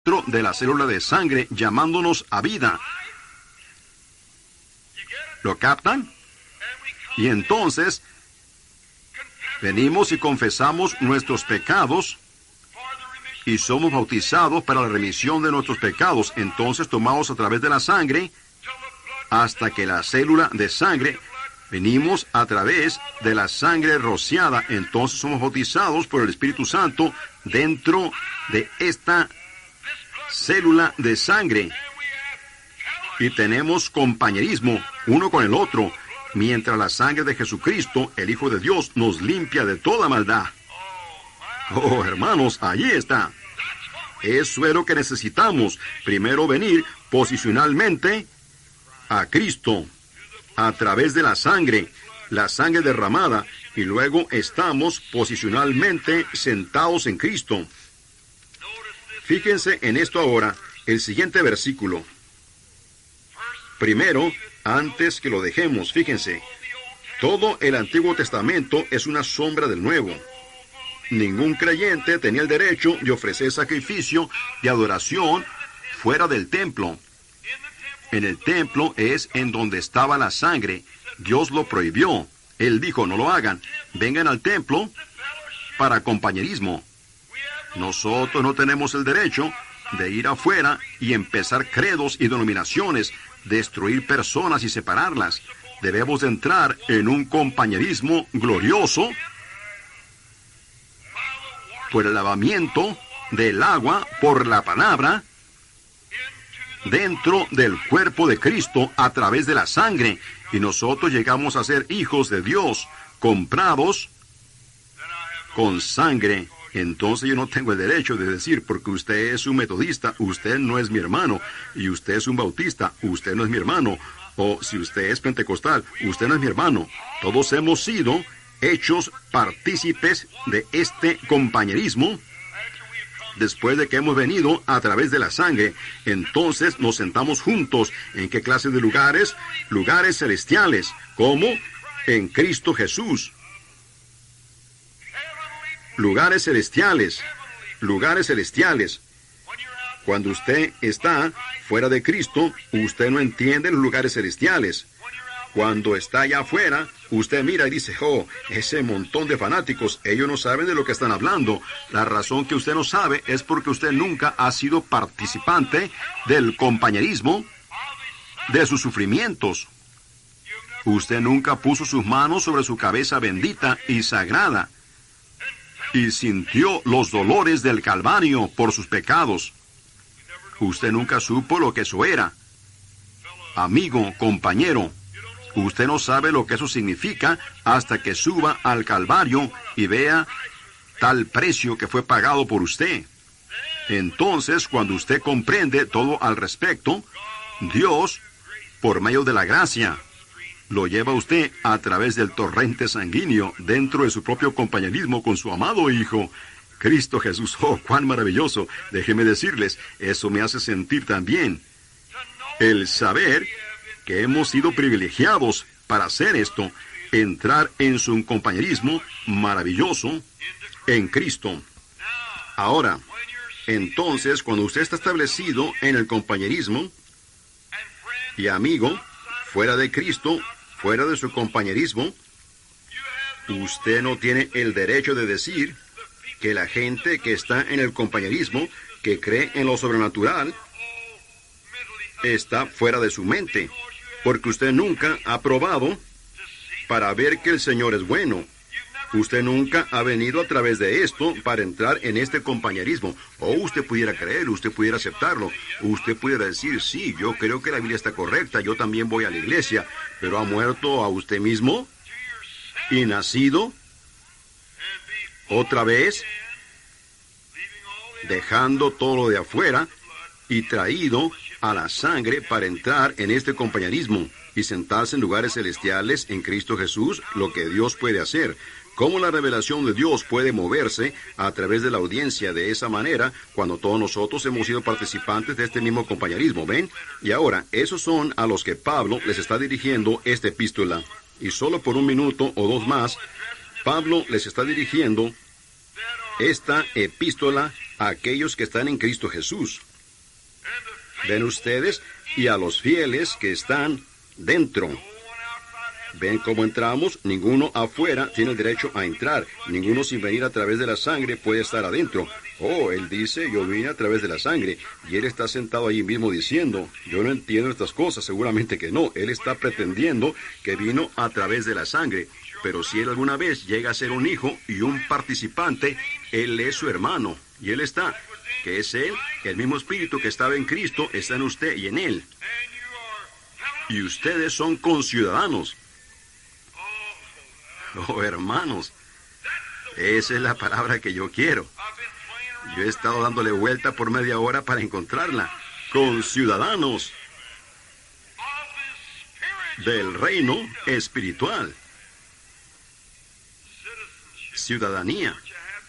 dentro de la célula de sangre, llamándonos a vida. ¿Lo captan? Y entonces venimos y confesamos nuestros pecados y somos bautizados para la remisión de nuestros pecados. Entonces tomamos a través de la sangre hasta que la célula de sangre, venimos a través de la sangre rociada. Entonces somos bautizados por el Espíritu Santo dentro de esta célula de sangre. Y tenemos compañerismo uno con el otro, mientras la sangre de Jesucristo, el Hijo de Dios, nos limpia de toda maldad. Oh, hermanos, allí está. Eso es lo que necesitamos. Primero venir posicionalmente a Cristo a través de la sangre derramada, y luego estamos posicionalmente sentados en Cristo. Fíjense en esto ahora, el siguiente versículo. Primero, antes que lo dejemos, fíjense, todo el Antiguo Testamento es una sombra del Nuevo. Ningún creyente tenía el derecho de ofrecer sacrificio de adoración fuera del templo. En el templo es en donde estaba la sangre. Dios lo prohibió. Él dijo, no lo hagan. Vengan al templo para compañerismo. Nosotros no tenemos el derecho de ir afuera y empezar credos y denominaciones, destruir personas y separarlas. Debemos de entrar en un compañerismo glorioso por el lavamiento del agua, por la palabra, dentro del cuerpo de Cristo a través de la sangre. Y nosotros llegamos a ser hijos de Dios, comprados con sangre. Entonces yo no tengo el derecho de decir, porque usted es un metodista, usted no es mi hermano, y usted es un bautista, usted no es mi hermano, o si usted es pentecostal, usted no es mi hermano. Todos hemos sido hechos partícipes de este compañerismo después de que hemos venido a través de la sangre. Entonces nos sentamos juntos. ¿En qué clase de lugares? Lugares celestiales, como en Cristo Jesús. Lugares celestiales, lugares celestiales. Cuando usted está fuera de Cristo, usted no entiende los lugares celestiales. Cuando está allá afuera, usted mira y dice, oh, ese montón de fanáticos, ellos no saben de lo que están hablando. La razón que usted no sabe es porque usted nunca ha sido participante del compañerismo de sus sufrimientos. Usted nunca puso sus manos sobre su cabeza bendita y sagrada y sintió los dolores del Calvario por sus pecados. Usted nunca supo lo que eso era. Amigo, compañero, usted no sabe lo que eso significa hasta que suba al Calvario y vea tal precio que fue pagado por usted. Entonces, cuando usted comprende todo al respecto, Dios, por medio de la gracia, lo lleva a usted a través del torrente sanguíneo dentro de su propio compañerismo con su amado Hijo, Cristo Jesús. ¡Oh, cuán maravilloso! Déjeme decirles, eso me hace sentir también el saber que hemos sido privilegiados para hacer esto, entrar en su compañerismo maravilloso en Cristo. Ahora, entonces, cuando usted está establecido en el compañerismo, y amigo, fuera de Cristo, fuera de su compañerismo, usted no tiene el derecho de decir que la gente que está en el compañerismo, que cree en lo sobrenatural, está fuera de su mente, porque usted nunca ha probado para ver que el Señor es bueno. Usted nunca ha venido a través de esto para entrar en este compañerismo. O usted pudiera creer, usted pudiera aceptarlo. Usted pudiera decir, sí, yo creo que la Biblia está correcta, yo también voy a la iglesia. Pero ¿ha muerto a usted mismo? ¿Y nacido otra vez? Dejando todo lo de afuera y traído a la sangre para entrar en este compañerismo y sentarse en lugares celestiales en Cristo Jesús, lo que Dios puede hacer. Cómo la revelación de Dios puede moverse a través de la audiencia de esa manera cuando todos nosotros hemos sido participantes de este mismo compañerismo, ¿ven? Y ahora, esos son a los que Pablo les está dirigiendo esta epístola. Y solo por un minuto o dos más, Pablo les está dirigiendo esta epístola a aquellos que están en Cristo Jesús. Ven ustedes y a los fieles que están dentro. Ven cómo entramos. Ninguno afuera tiene el derecho a entrar. Ninguno sin venir a través de la sangre puede estar adentro. Oh, él dice, yo vine a través de la sangre. Y él está sentado allí mismo diciendo, yo no entiendo estas cosas. Seguramente que no. Él está pretendiendo que vino a través de la sangre. Pero si él alguna vez llega a ser un hijo y un participante, él es su hermano. Y él está, que es él, el mismo espíritu que estaba en Cristo, está en usted y en él. Y ustedes son conciudadanos. Oh, hermanos, esa es la palabra que yo quiero. Yo he estado dándole vuelta por media hora para encontrarla. Conciudadanos del reino espiritual. Ciudadanía.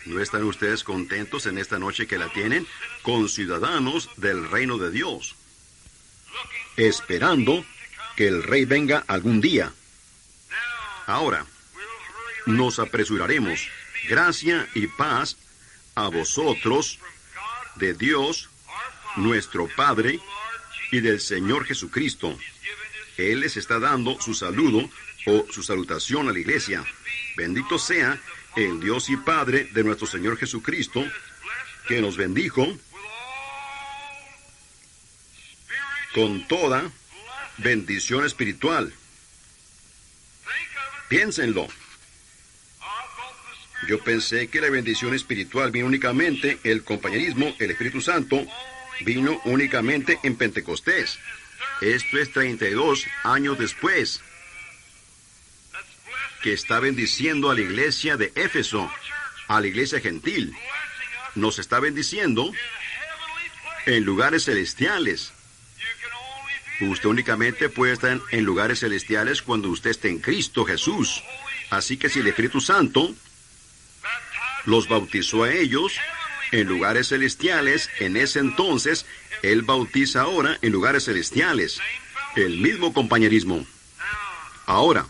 ¿No están ustedes contentos en esta noche que la tienen? Conciudadanos del reino de Dios. Esperando que el rey venga algún día. Ahora, nos apresuraremos. Gracia y paz a vosotros, de Dios, nuestro Padre, y del Señor Jesucristo. Él les está dando su saludo o su salutación a la iglesia. Bendito sea el Dios y Padre de nuestro Señor Jesucristo, que nos bendijo con toda bendición espiritual. Piénsenlo. Yo pensé que la bendición espiritual vino únicamente, el compañerismo, el Espíritu Santo, vino únicamente en Pentecostés. Esto es 32 años después, que está bendiciendo a la iglesia de Éfeso, a la iglesia gentil. Nos está bendiciendo en lugares celestiales. Usted únicamente puede estar en lugares celestiales cuando usted esté en Cristo Jesús. Así que si el Espíritu Santo los bautizó a ellos en lugares celestiales, en ese entonces, Él bautiza ahora en lugares celestiales. El mismo compañerismo. Ahora,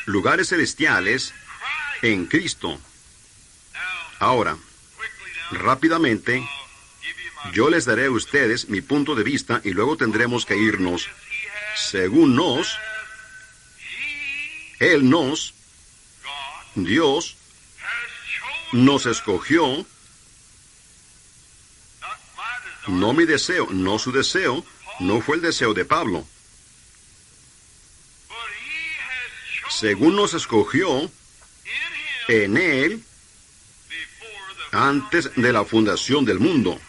lugares celestiales en Cristo. Ahora, rápidamente, yo les daré a ustedes mi punto de vista y luego tendremos que irnos. Según Dios nos escogió, no mi deseo, no su deseo, no fue el deseo de Pablo. Según nos escogió en Él antes de la fundación del mundo.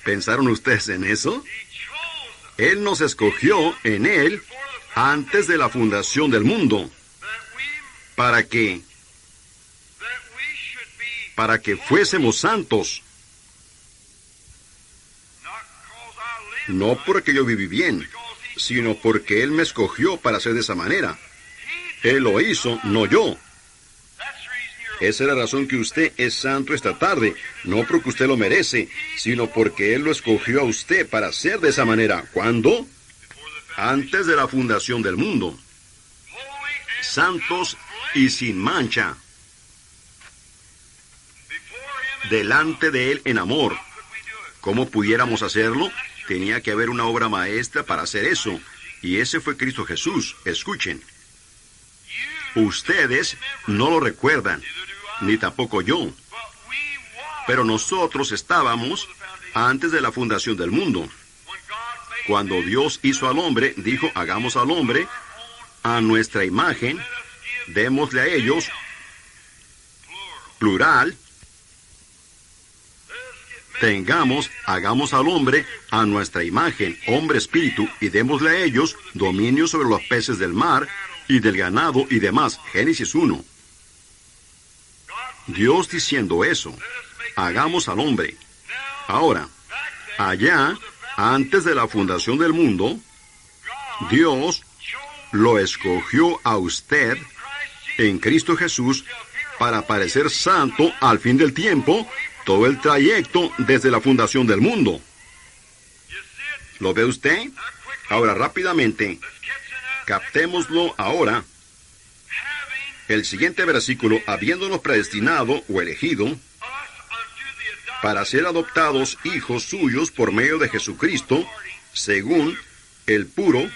¿Pensaron ustedes en eso? Él nos escogió en Él antes de la fundación del mundo. ¿Para qué? Para que fuésemos santos. No porque yo viví bien, sino porque Él me escogió para ser de esa manera. Él lo hizo, no yo. Esa es la razón que usted es santo esta tarde, no porque usted lo merece, sino porque Él lo escogió a usted para ser de esa manera. ¿Cuándo? Antes de la fundación del mundo. Santos y sin mancha. Delante de Él en amor. ¿Cómo pudiéramos hacerlo? Tenía que haber una obra maestra para hacer eso. Y ese fue Cristo Jesús. Escuchen. Ustedes no lo recuerdan, ni tampoco yo. Pero nosotros estábamos antes de la fundación del mundo. Cuando Dios hizo al hombre, dijo, hagamos al hombre a nuestra imagen, démosle a ellos, plural, hagamos al hombre a nuestra imagen, hombre espíritu, y démosle a ellos dominio sobre los peces del mar, y del ganado y demás. Génesis 1. Dios diciendo eso, hagamos al hombre. Ahora, allá, antes de la fundación del mundo, Dios lo escogió a usted en Cristo Jesús para parecer santo al fin del tiempo, todo el trayecto desde la fundación del mundo. ¿Lo ve usted? Ahora, rápidamente, captémoslo ahora. El siguiente versículo, habiéndonos predestinado o elegido para ser adoptados hijos suyos por medio de Jesucristo, según el puro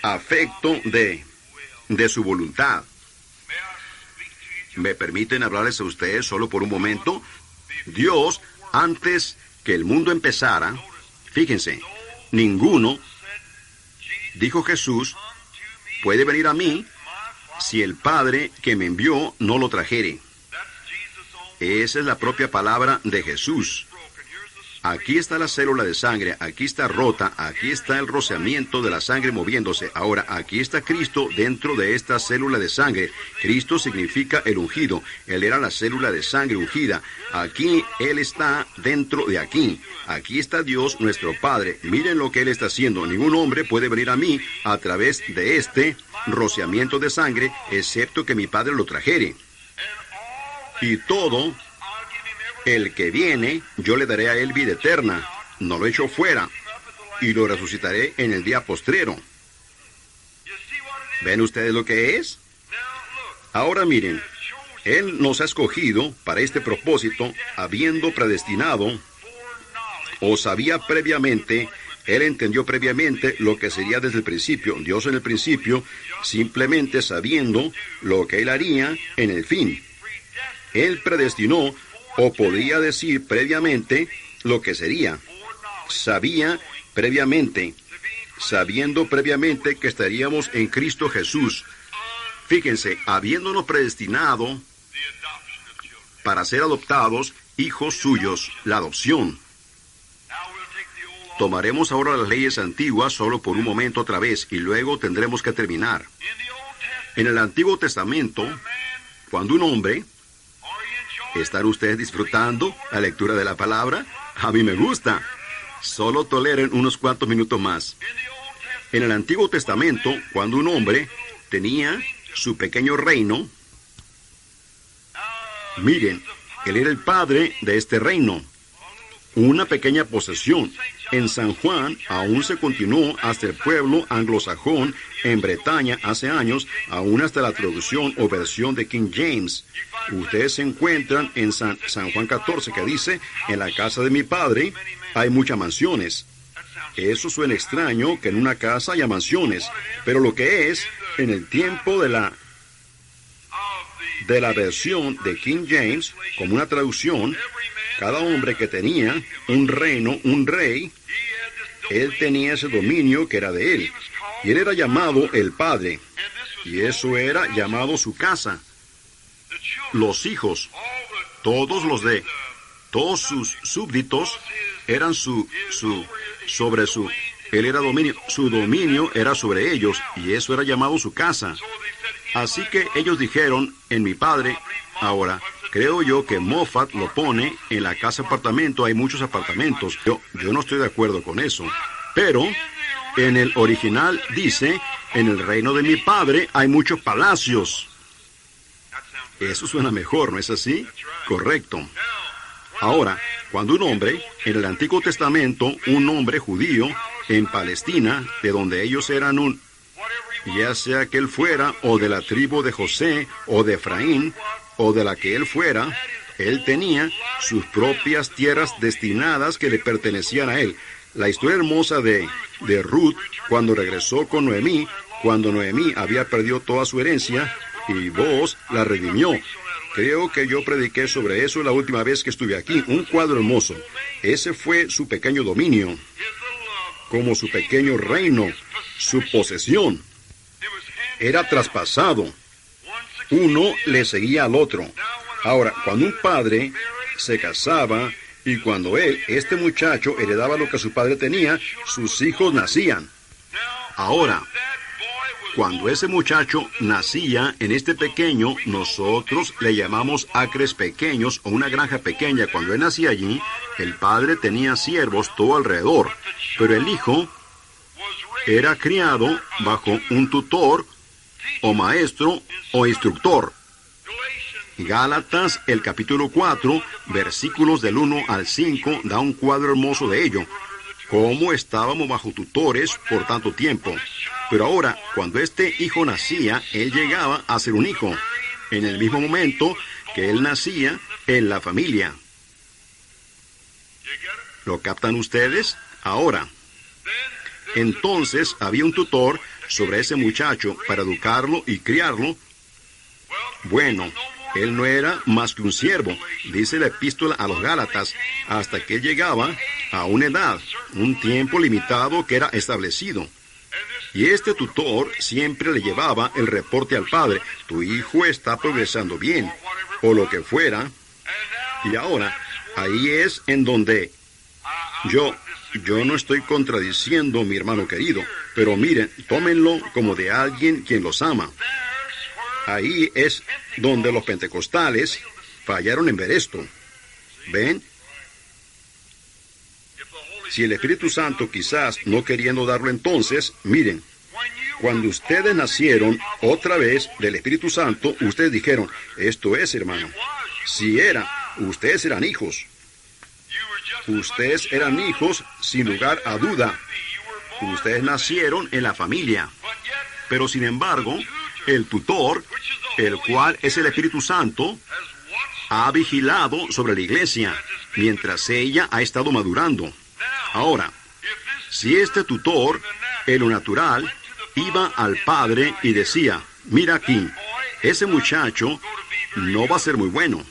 afecto de su voluntad. ¿Me permiten hablarles a ustedes solo por un momento? Dios, antes que el mundo empezara, fíjense, ninguno, dijo Jesús, puede venir a mí si el Padre que me envió no lo trajere. Esa es la propia palabra de Jesús. Aquí está la célula de sangre, aquí está rota, aquí está el rociamiento de la sangre moviéndose. Ahora, aquí está Cristo dentro de esta célula de sangre. Cristo significa el ungido. Él era la célula de sangre ungida. Aquí Él está dentro de aquí. Aquí está Dios, nuestro Padre. Miren lo que Él está haciendo. Ningún hombre puede venir a mí a través de este rociamiento de sangre, excepto que mi Padre lo trajere. Y todo el que viene, yo le daré a él vida eterna, no lo echo fuera, y lo resucitaré en el día postrero. ¿Ven ustedes lo que es? Ahora miren, Él nos ha escogido para este propósito, habiendo predestinado, o sabía previamente, Él entendió previamente lo que sería desde el principio. Dios en el principio, simplemente sabiendo lo que Él haría en el fin. Él predestinó, o podría decir previamente, lo que sería. Sabía previamente, sabiendo previamente que estaríamos en Cristo Jesús. Fíjense, habiéndonos predestinado para ser adoptados hijos suyos, la adopción. Tomaremos ahora las leyes antiguas solo por un momento otra vez, y luego tendremos que terminar. En el Antiguo Testamento, cuando un hombre... ¿Están ustedes disfrutando la lectura de la palabra? A mí me gusta. Solo toleren unos cuantos minutos más. En el Antiguo Testamento, cuando un hombre tenía su pequeño reino, miren, él era el padre de este reino. Una pequeña posesión. En San Juan aún se continuó hasta el pueblo anglosajón en Bretaña hace años, aún hasta la traducción o versión de King James. Ustedes se encuentran en San Juan 14 que dice, en la casa de mi padre hay muchas mansiones. Eso suena extraño que en una casa haya mansiones, pero lo que es, en el tiempo de la versión de King James, como una traducción, cada hombre que tenía un reino, un rey, él tenía ese dominio que era de él. Y él era llamado el Padre. Y eso era llamado su casa. Los hijos, todos sus súbditos eran él era dominio, su dominio era sobre ellos, y eso era llamado su casa. Así que ellos dijeron, en mi Padre, ahora, creo yo que Moffat lo pone en la casa apartamento, hay muchos apartamentos. Yo no estoy de acuerdo con eso. Pero en el original dice, en el reino de mi Padre hay muchos palacios. Eso suena mejor, ¿no es así? Correcto. Ahora, cuando un hombre, en el Antiguo Testamento, un hombre judío, en Palestina, de donde ellos eran ya sea que él fuera, o de la tribu de José, o de Efraín, o de la que él fuera, él tenía sus propias tierras destinadas que le pertenecían a él. La historia hermosa de Ruth, cuando regresó con Noemí, cuando Noemí había perdido toda su herencia, y Boaz la redimió. Creo que yo prediqué sobre eso la última vez que estuve aquí. Un cuadro hermoso. Ese fue su pequeño dominio, como su pequeño reino, su posesión. Era traspasado. Uno le seguía al otro. Ahora, cuando un padre se casaba y cuando este muchacho, heredaba lo que su padre tenía, sus hijos nacían. Ahora, cuando ese muchacho nacía en este pequeño, nosotros le llamamos acres pequeños o una granja pequeña. Cuando él nacía allí, el padre tenía siervos todo alrededor, pero el hijo era criado bajo un tutor o maestro o instructor. Gálatas, el capítulo 4, versículos del 1 al 5, da un cuadro hermoso de ello. Cómo estábamos bajo tutores por tanto tiempo. Pero ahora, cuando este hijo nacía, él llegaba a ser un hijo, en el mismo momento que él nacía en la familia. ¿Lo captan ustedes? Ahora, entonces había un tutor sobre ese muchacho para educarlo y criarlo. Bueno, él no era más que un siervo, dice la epístola a los Gálatas, hasta que llegaba a una edad, un tiempo limitado que era establecido. Y este tutor siempre le llevaba el reporte al padre: tu hijo está progresando bien, o lo que fuera. Y ahora, ahí es en donde yo no estoy contradiciendo, mi hermano querido, pero miren, tómenlo como de alguien quien los ama. Ahí es donde los pentecostales fallaron en ver esto. ¿Ven? Si el Espíritu Santo quizás no queriendo darlo entonces, miren, cuando ustedes nacieron otra vez del Espíritu Santo, ustedes dijeron: esto es, hermano. Si era, ustedes eran hijos. Ustedes eran hijos sin lugar a duda. Ustedes nacieron en la familia. Pero sin embargo, el tutor, el cual es el Espíritu Santo, ha vigilado sobre la iglesia mientras ella ha estado madurando. Ahora, si este tutor, en lo natural, iba al padre y decía: mira aquí, ese muchacho no va a ser muy bueno.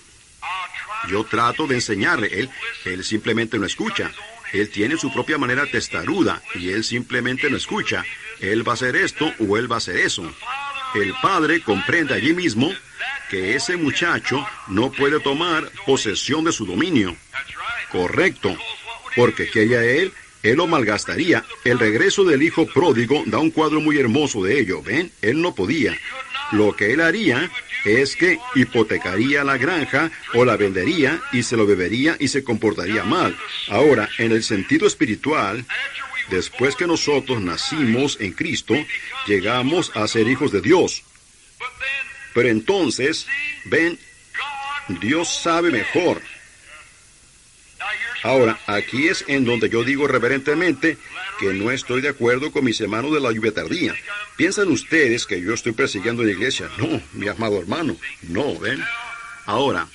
Yo trato de enseñarle. Él simplemente no escucha. Él tiene su propia manera testaruda y él simplemente no escucha. Él va a hacer esto o él va a hacer eso. El padre comprende allí mismo que ese muchacho no puede tomar posesión de su dominio. Correcto, porque ¿qué haría él? Él lo malgastaría. El regreso del hijo pródigo da un cuadro muy hermoso de ello, ¿ven? Él no podía. Lo que él haría es que hipotecaría la granja o la vendería y se lo bebería y se comportaría mal. Ahora, en el sentido espiritual, después que nosotros nacimos en Cristo, llegamos a ser hijos de Dios. Pero entonces, ven, Dios sabe mejor. Ahora, aquí es en donde yo digo reverentemente que no estoy de acuerdo con mis hermanos de la lluvia tardía. ¿Piensan ustedes que yo estoy persiguiendo la iglesia? No, mi amado hermano, no, ¿ven? Ahora,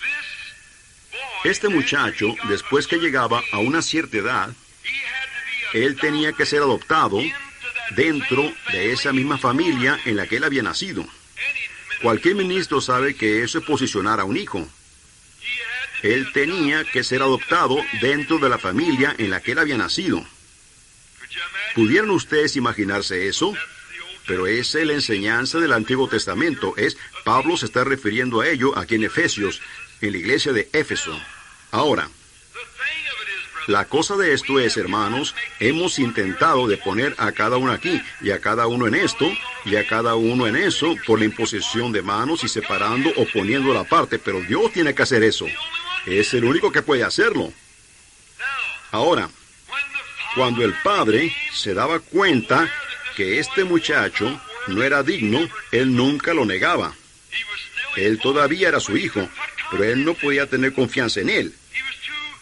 este muchacho, después que llegaba a una cierta edad, él tenía que ser adoptado dentro de esa misma familia en la que él había nacido. Cualquier ministro sabe que eso es posicionar a un hijo. Él tenía que ser adoptado dentro de la familia en la que él había nacido. ¿Pudieran ustedes imaginarse eso? Pero esa es la enseñanza del Antiguo Testamento. Pablo se está refiriendo a ello aquí en Efesios, en la iglesia de Éfeso. Ahora, la cosa de esto es, hermanos, hemos intentado de poner a cada uno aquí, y a cada uno en esto, y a cada uno en eso, por la imposición de manos y separando o poniendo la parte, pero Dios tiene que hacer eso. Es el único que puede hacerlo. Ahora, cuando el padre se daba cuenta que este muchacho no era digno, él nunca lo negaba. Él todavía era su hijo, pero él no podía tener confianza en él.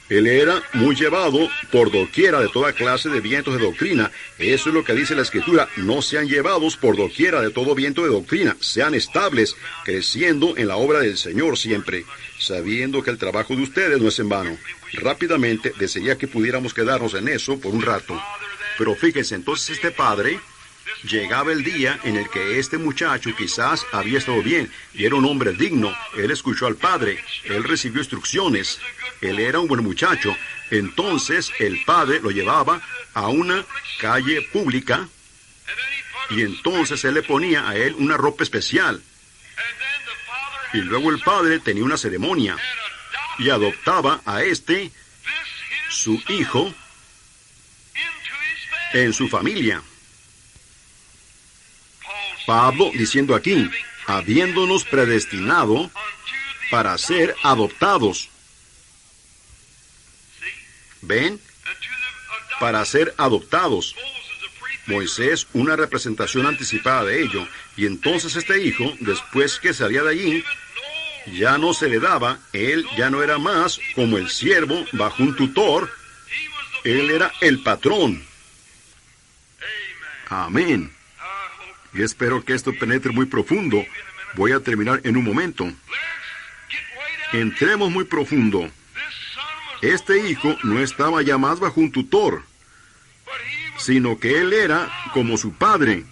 Él era muy llevado por doquiera de toda clase de vientos de doctrina. Eso es lo que dice la Escritura: no sean llevados por doquiera de todo viento de doctrina, sean estables, creciendo en la obra del Señor siempre, sabiendo que el trabajo de ustedes no es en vano. Rápidamente desearía que pudiéramos quedarnos en eso por un rato. Pero fíjense, entonces este padre, llegaba el día en el que este muchacho quizás había estado bien y era un hombre digno. Él escuchó al padre, él recibió instrucciones, él era un buen muchacho. Entonces el padre lo llevaba a una calle pública y entonces él le ponía a él una ropa especial. Y luego el padre tenía una ceremonia y adoptaba a su hijo, en su familia. Pablo diciendo aquí: habiéndonos predestinado para ser adoptados. ¿Ven? Para ser adoptados. Moisés, una representación anticipada de ello. Y entonces este hijo, después que salía de allí, ya no se le daba. Él ya no era más como el siervo bajo un tutor. Él era el patrón. Amén. Y espero que esto penetre muy profundo. Voy a terminar en un momento. Entremos muy profundo. Este hijo no estaba ya más bajo un tutor, sino que él era como su padre.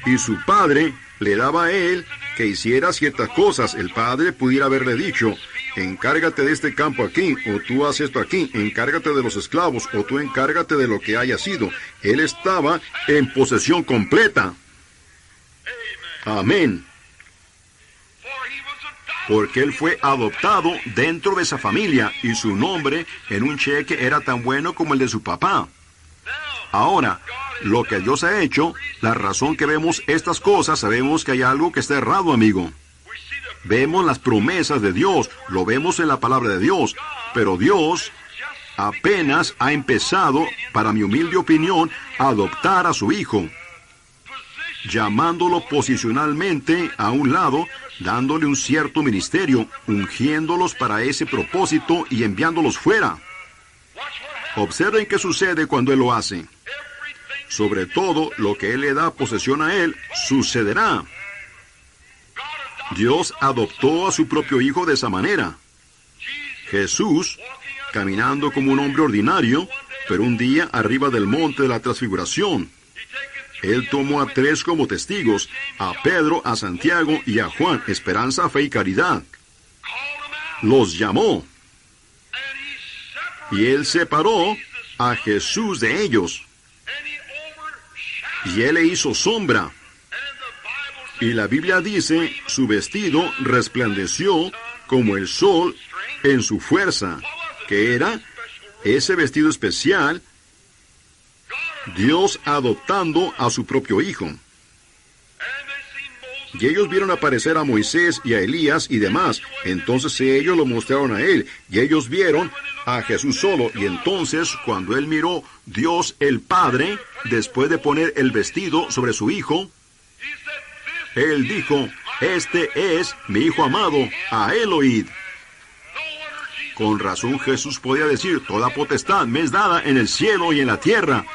Y su padre le daba a él que hiciera ciertas cosas. El padre pudiera haberle dicho: encárgate de este campo aquí, o tú haces esto aquí, encárgate de los esclavos, o tú encárgate de lo que haya sido. Él estaba en posesión completa. Amén. Porque él fue adoptado dentro de esa familia, y su nombre en un cheque era tan bueno como el de su papá. Ahora, lo que Dios ha hecho, la razón que vemos estas cosas, sabemos que hay algo que está errado, amigo. Vemos las promesas de Dios, lo vemos en la palabra de Dios, pero Dios apenas ha empezado, para mi humilde opinión, a adoptar a su hijo, llamándolo posicionalmente a un lado, dándole un cierto ministerio, ungiéndolos para ese propósito y enviándolos fuera. Observen qué sucede cuando Él lo hace. Sobre todo, lo que Él le da posesión a Él, sucederá. Dios adoptó a su propio hijo de esa manera. Jesús, caminando como un hombre ordinario, pero un día arriba del monte de la transfiguración, Él tomó a 3 como testigos, a Pedro, a Santiago y a Juan, esperanza, fe y caridad. Los llamó. Y Él separó a Jesús de ellos. Y Él le hizo sombra. Y la Biblia dice, su vestido resplandeció como el sol en su fuerza. ¿Qué era? Ese vestido especial, Dios adoptando a su propio hijo. Y ellos vieron aparecer a Moisés y a Elías y demás. Entonces ellos lo mostraron a Él. Y ellos vieron a Jesús solo. Y entonces, cuando Él miró Dios el Padre, después de poner el vestido sobre su hijo, Él dijo: este es mi hijo amado, a Él oíd. Con razón Jesús podía decir: toda potestad me es dada en el cielo y en la tierra,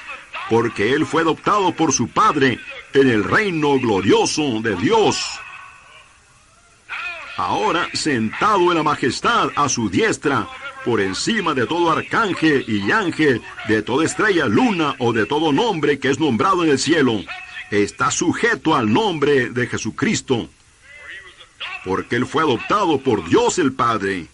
porque Él fue adoptado por su Padre en el reino glorioso de Dios. Ahora, sentado en la majestad a su diestra, por encima de todo arcángel y ángel, de toda estrella, luna o de todo nombre que es nombrado en el cielo, está sujeto al nombre de Jesucristo, porque Él fue adoptado por Dios el Padre.